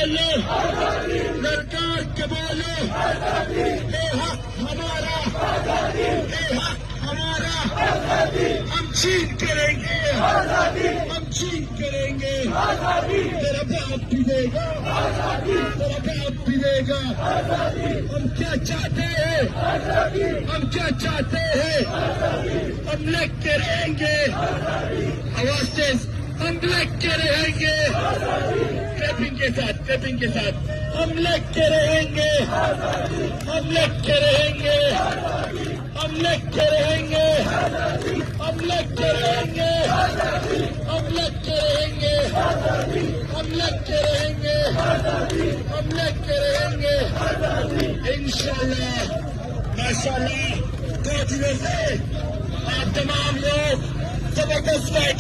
بولو للکار کے بولو اے حق ہمارا اے حق ہمارا ہم چھین کریں گے ہم چھین کریں گے تیرا باپ بھی دے گا تیرا باپ بھی دے گا ہم کیا چاہتے ہیں ہم کیا چاہتے ہیں ہم لگ کے رہیں گے آواز تیز ہم لگ کے رہیں گے کلیپنگ کے ساتھ ہم لگ کے رہیں گے ہم لگ کے رہیں گے ہم لگ کے رہیں گے ہم لگ کے رہیں گے ہم لگ کے رہیں گے ہم لگ کے رہیں گے ہم لگ کے رہیں گے انشاءاللہ ماشاءاللہ 2 دنوں سے آپ تمام لوگ زبردست